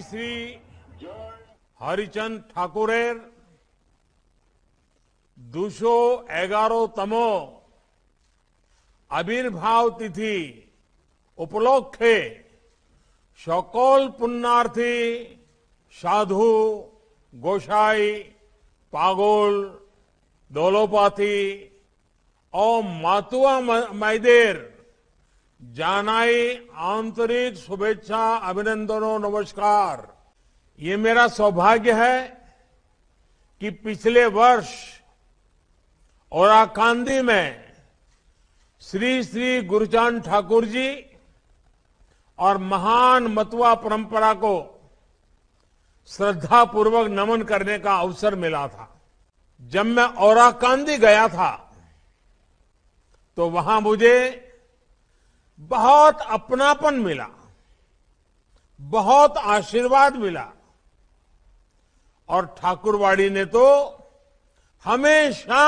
श्री हरिचंद ठाकुरेर 211तमो आविर्भाव तिथि उपलक्षे सकल पुण्यार्थी साधु गोसाई पागल दौलोपाथी और मातुआ माईदेर जानाई आंतरिक शुभेच्छा अभिनंदनों नमस्कार। ये मेरा सौभाग्य है कि पिछले वर्ष ओराकांदी में श्री श्री गुरुचांद ठाकुर जी और महान मतुआ परंपरा को श्रद्धापूर्वक नमन करने का अवसर मिला था। जब मैं ओराकांदी गया था तो वहां मुझे बहुत अपनापन मिला, बहुत आशीर्वाद मिला और ठाकुरवाड़ी ने तो हमेशा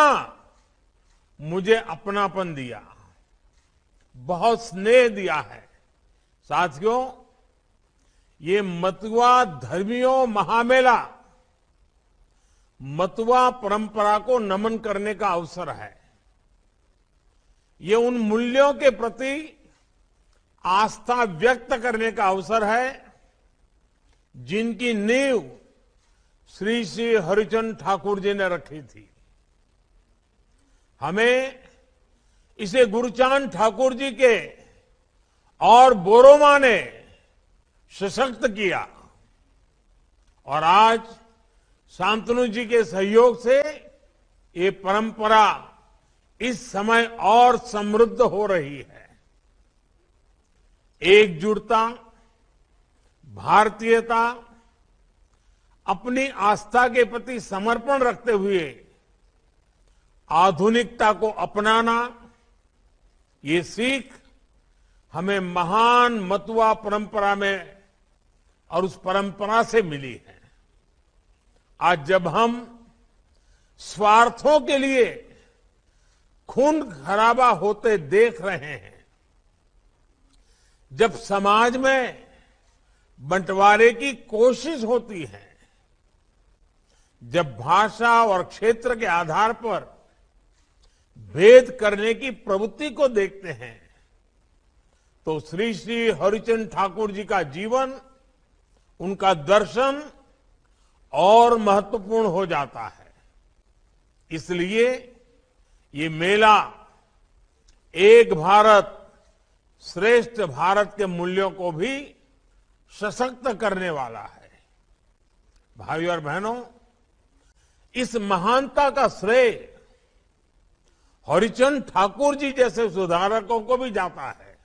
मुझे अपनापन दिया, बहुत स्नेह दिया है। साथियों, ये मतुआ धर्मियों महामेला मतुआ परंपरा को नमन करने का अवसर है। ये उन मूल्यों के प्रति आस्था व्यक्त करने का अवसर है जिनकी नींव श्री श्री हरिचंद ठाकुर जी ने रखी थी। हमें इसे गुरुचांद ठाकुर जी के और बोरोमा ने सशक्त किया और आज शांतनु जी के सहयोग से ये परंपरा इस समय और समृद्ध हो रही है। एकजुटता, भारतीयता, अपनी आस्था के प्रति समर्पण रखते हुए आधुनिकता को अपनाना, ये सीख हमें महान मतुआ परंपरा में और उस परंपरा से मिली है। आज जब हम स्वार्थों के लिए खून खराबा होते देख रहे हैं, जब समाज में बंटवारे की कोशिश होती है, जब भाषा और क्षेत्र के आधार पर भेद करने की प्रवृत्ति को देखते हैं, तो श्री श्री हरिचंद ठाकुर जी का जीवन, उनका दर्शन और महत्वपूर्ण हो जाता है। इसलिए ये मेला एक भारत श्रेष्ठ भारत के मूल्यों को भी सशक्त करने वाला है। भाइयों और बहनों, इस महानता का श्रेय हरिचंद ठाकुर जी जैसे सुधारकों को भी जाता है,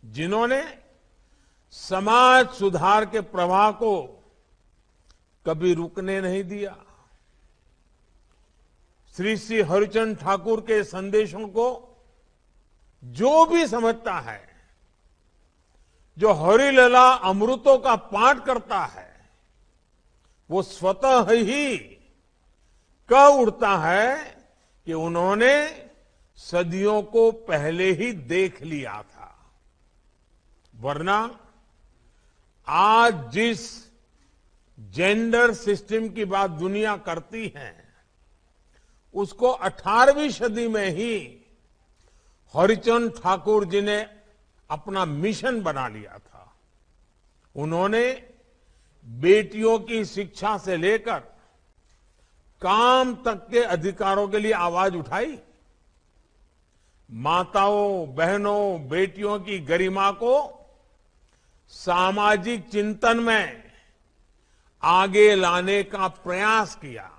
जिन्होंने समाज सुधार के प्रवाह को कभी रुकने नहीं दिया। श्री श्री हरिचंद ठाकुर के संदेशों को जो भी समझता है, जो हरिलला अमृतों का पाठ करता है, वो स्वतः ही कह उठता है कि उन्होंने सदियों को पहले ही देख लिया था। वरना आज जिस जेंडर सिस्टम की बात दुनिया करती है, उसको 18वीं सदी में ही हरिचंद ठाकुर जी ने अपना मिशन बना लिया था। उन्होंने बेटियों की शिक्षा से लेकर काम तक के अधिकारों के लिए आवाज उठाई। माताओं, बहनों, बेटियों की गरिमा को सामाजिक चिंतन में आगे लाने का प्रयास किया।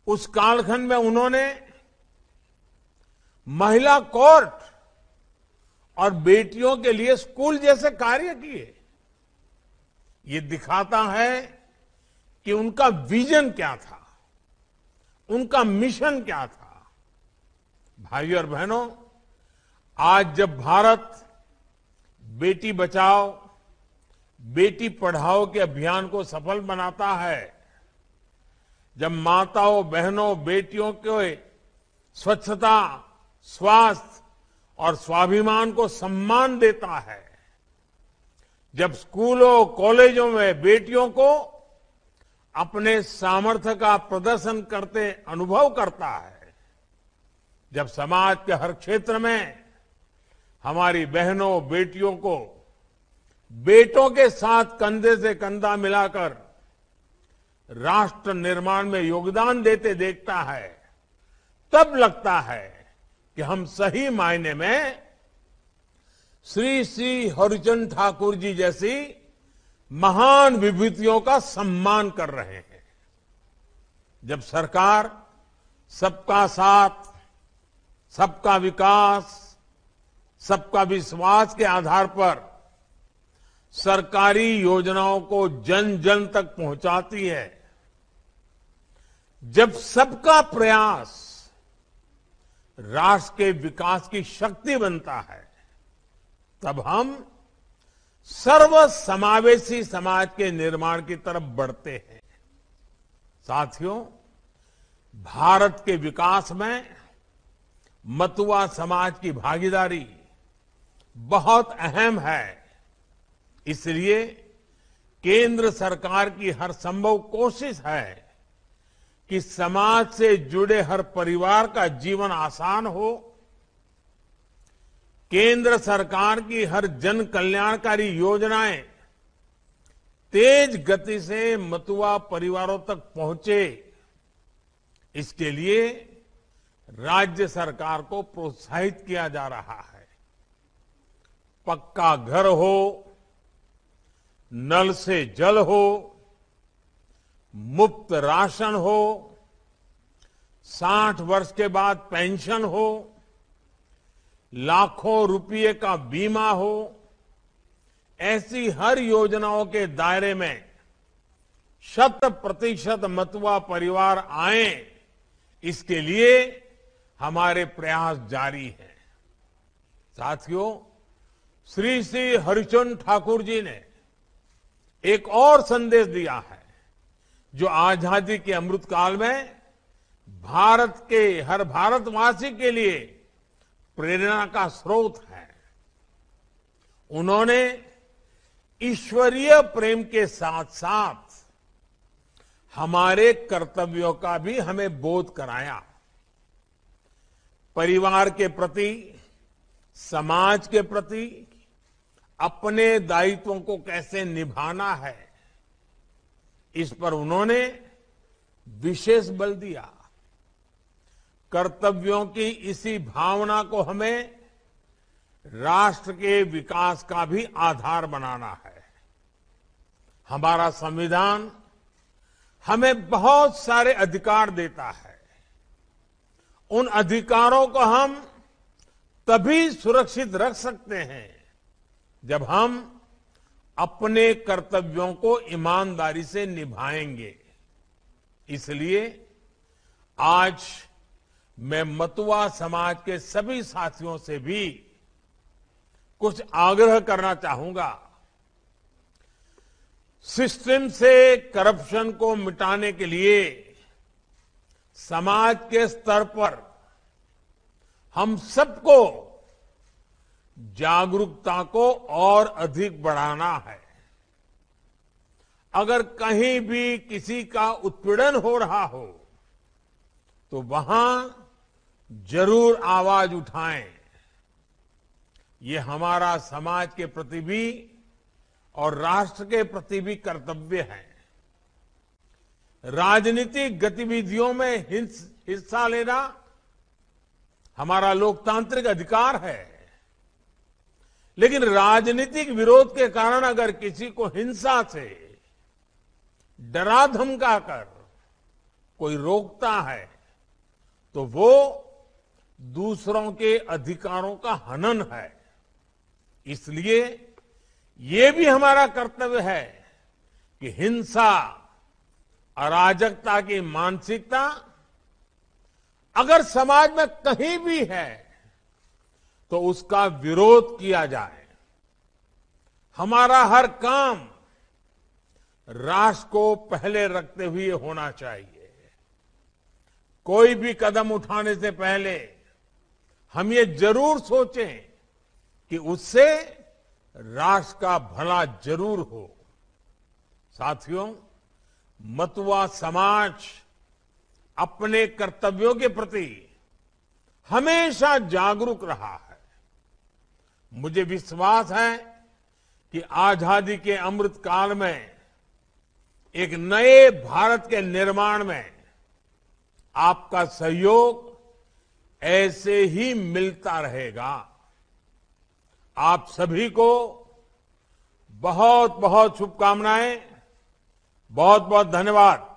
उस कालखंड में उन्होंने महिला कोर्ट और बेटियों के लिए स्कूल जैसे कार्य किए। ये दिखाता है कि उनका विजन क्या था, उनका मिशन क्या था। भाइयों और बहनों, आज जब भारत बेटी बचाओ, बेटी पढ़ाओ के अभियान को सफल बनाता है, जब माताओं, बहनों, बेटियों के स्वच्छता, स्वास्थ्य और स्वाभिमान को सम्मान देता है, जब स्कूलों कॉलेजों में बेटियों को अपने सामर्थ्य का प्रदर्शन करते अनुभव करता है, जब समाज के हर क्षेत्र में हमारी बहनों बेटियों को बेटों के साथ कंधे से कंधा मिलाकर राष्ट्र निर्माण में योगदान देते देखता है, तब लगता है कि हम सही मायने में श्री श्री हरिचंद ठाकुर जी जैसी महान विभूतियों का सम्मान कर रहे हैं। जब सरकार सबका साथ, सबका विकास, सबका विश्वास के आधार पर सरकारी योजनाओं को जन जन तक पहुंचाती है, जब सबका प्रयास राष्ट्र के विकास की शक्ति बनता है, तब हम सर्वसमावेशी समाज के निर्माण की तरफ बढ़ते हैं। साथियों, भारत के विकास में मतुआ समाज की भागीदारी बहुत अहम है। इसलिए केंद्र सरकार की हर संभव कोशिश है कि समाज से जुड़े हर परिवार का जीवन आसान हो। केंद्र सरकार की हर जन कल्याणकारी योजनाएं तेज गति से मतुआ परिवारों तक पहुंचे, इसके लिए राज्य सरकार को प्रोत्साहित किया जा रहा है। पक्का घर हो, नल से जल हो, मुफ्त राशन हो, 60 वर्ष के बाद पेंशन हो, लाखों रुपये का बीमा हो, ऐसी हर योजनाओं के दायरे में 100% मतुआ परिवार आए, इसके लिए हमारे प्रयास जारी हैं। साथियों, श्री श्री हरिचंद ठाकुर जी ने एक और संदेश दिया है, जो आजादी के अमृत काल में भारत के हर भारतवासी के लिए प्रेरणा का स्रोत है। उन्होंने ईश्वरीय प्रेम के साथ साथ हमारे कर्तव्यों का भी हमें बोध कराया। परिवार के प्रति, समाज के प्रति अपने दायित्वों को कैसे निभाना है, इस पर उन्होंने विशेष बल दिया। कर्तव्यों की इसी भावना को हमें राष्ट्र के विकास का भी आधार बनाना है। हमारा संविधान हमें बहुत सारे अधिकार देता है। उन अधिकारों को हम तभी सुरक्षित रख सकते हैं जब हम अपने कर्तव्यों को ईमानदारी से निभाएंगे। इसलिए आज मैं मतुआ समाज के सभी साथियों से भी कुछ आग्रह करना चाहूंगा। सिस्टम से करप्शन को मिटाने के लिए समाज के स्तर पर हम सबको जागरूकता को और अधिक बढ़ाना है। अगर कहीं भी किसी का उत्पीड़न हो रहा हो तो वहां जरूर आवाज उठाएं। ये हमारा समाज के प्रति भी और राष्ट्र के प्रति भी कर्तव्य है। राजनीतिक गतिविधियों में हिस्सा लेना हमारा लोकतांत्रिक अधिकार है, लेकिन राजनीतिक विरोध के कारण अगर किसी को हिंसा से डरा धमका कर कोई रोकता है तो वो दूसरों के अधिकारों का हनन है। इसलिए ये भी हमारा कर्तव्य है कि हिंसा, अराजकता की मानसिकता अगर समाज में कहीं भी है तो उसका विरोध किया जाए। हमारा हर काम राष्ट्र को पहले रखते हुए होना चाहिए। कोई भी कदम उठाने से पहले हम ये जरूर सोचें कि उससे राष्ट्र का भला जरूर हो। साथियों, मतुआ समाज अपने कर्तव्यों के प्रति हमेशा जागरूक रहा है। मुझे विश्वास है कि आजादी के अमृत काल में एक नए भारत के निर्माण में आपका सहयोग ऐसे ही मिलता रहेगा। आप सभी को बहुत बहुत शुभकामनाएं, बहुत बहुत धन्यवाद।